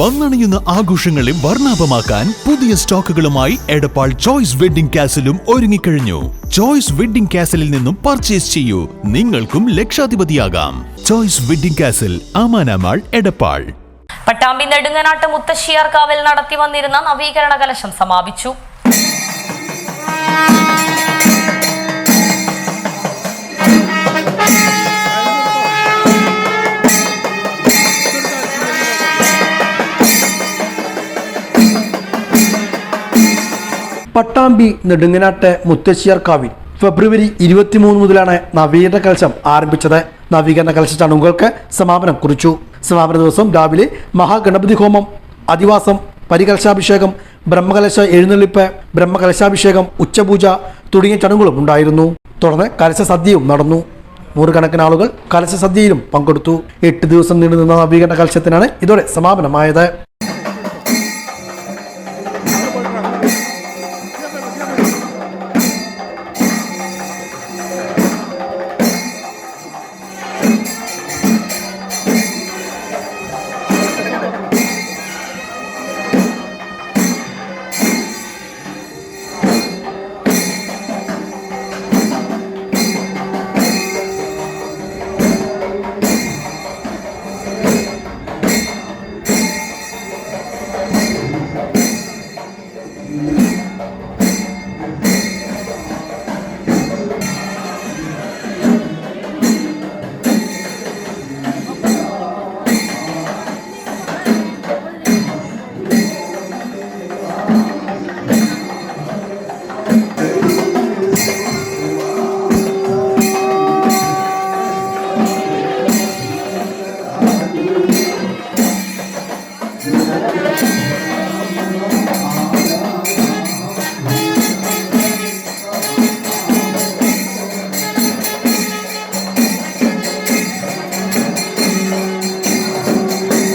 വന്നണിയുന്ന ആഘോഷങ്ങളെ വർണ്ണാഭമാക്കാൻ പുതിയ സ്റ്റോക്കുകളുമായി എടപ്പാൾ ചോയ്സ് വെഡ്ഡിംഗ് കാസിലും ഒരുങ്ങിക്കഴിഞ്ഞു. ചോയ്സ് വെഡ്ഡിംഗ് കാസിലിൽ നിന്നും പർച്ചേസ് ചെയ്യൂ, നിങ്ങൾക്കും ലക്ഷാധിപതിയാകാം. Choice wedding castle, Amana mall, Edappal. Pattambi നെടുങ്ങനാട്ട് മുത്തശ്ശിയാർക്കാവിൽ നടത്തി വന്നിരുന്ന നവീകരണ കലശം സമാപിച്ചു. പട്ടാമ്പി നെടുങ്ങനാട്ട് മുത്തശ്ശിയാർക്കാവിൽ ഫെബ്രുവരി 23 മുതലാണ് നവീകരണ കലശം ആരംഭിച്ചത്. നവീകരണ കലശ ചടങ്ങുകൾക്ക് സമാപനം കുറിച്ചു. സമാപന ദിവസം രാവിലെ മഹാഗണപതി ഹോമം, അധിവാസം, പരികലശാഭിഷേകം, ബ്രഹ്മകലശ എഴുന്നള്ളിപ്പ്, ബ്രഹ്മകലശാഭിഷേകം, ഉച്ചപൂജ തുടങ്ങിയ ചടങ്ങുകളും ഉണ്ടായിരുന്നു. തുടർന്ന് കലശ സദ്യയും നടന്നു. നൂറുകണക്കിന് ആളുകൾ കലശ സദ്യയിലും പങ്കെടുത്തു. 8 ദിവസം നീണ്ടുനിന്ന നവീകരണ കലശത്തിനാണ് ഇതോടെ സമാപനമായത്.